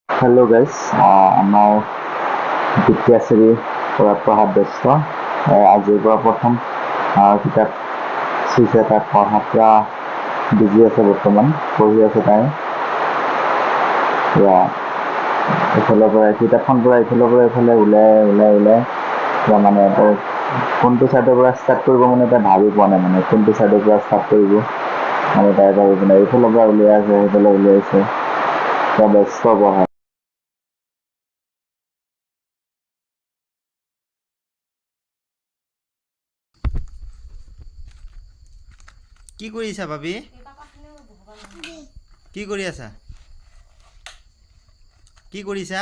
Hello guys, আমাৰ বিদ্যাশ্ৰী পৰা পঢ়াত ব্যস্ত আজিৰ পৰা প্ৰথম কিতাপ চুইছে তাত পঢ়াৰ পৰা বিজি আছে বৰ্তমান পঢ়ি আছে তাই এয়া এইফালৰ পৰা কিতাপখন পৰা এইফালৰ পৰা এইফালে ওলাই মানে কোনটো ছাইডৰ পৰা ষ্টাৰ্ট কৰিব মানে তাই ভাবি পোৱা নাই মানে কোনটো ছাইডৰ পৰা ষ্টাৰ্ট কৰিব মানে তাই ভাবি পোৱা নাই এইফালৰ পৰা উলিয়াই আছে সেইফালে উলিয়াইছে ব্যস্ত পঢ়া কি কৰিছা ভাবি? কি কৰি আছা? কি কৰিছা?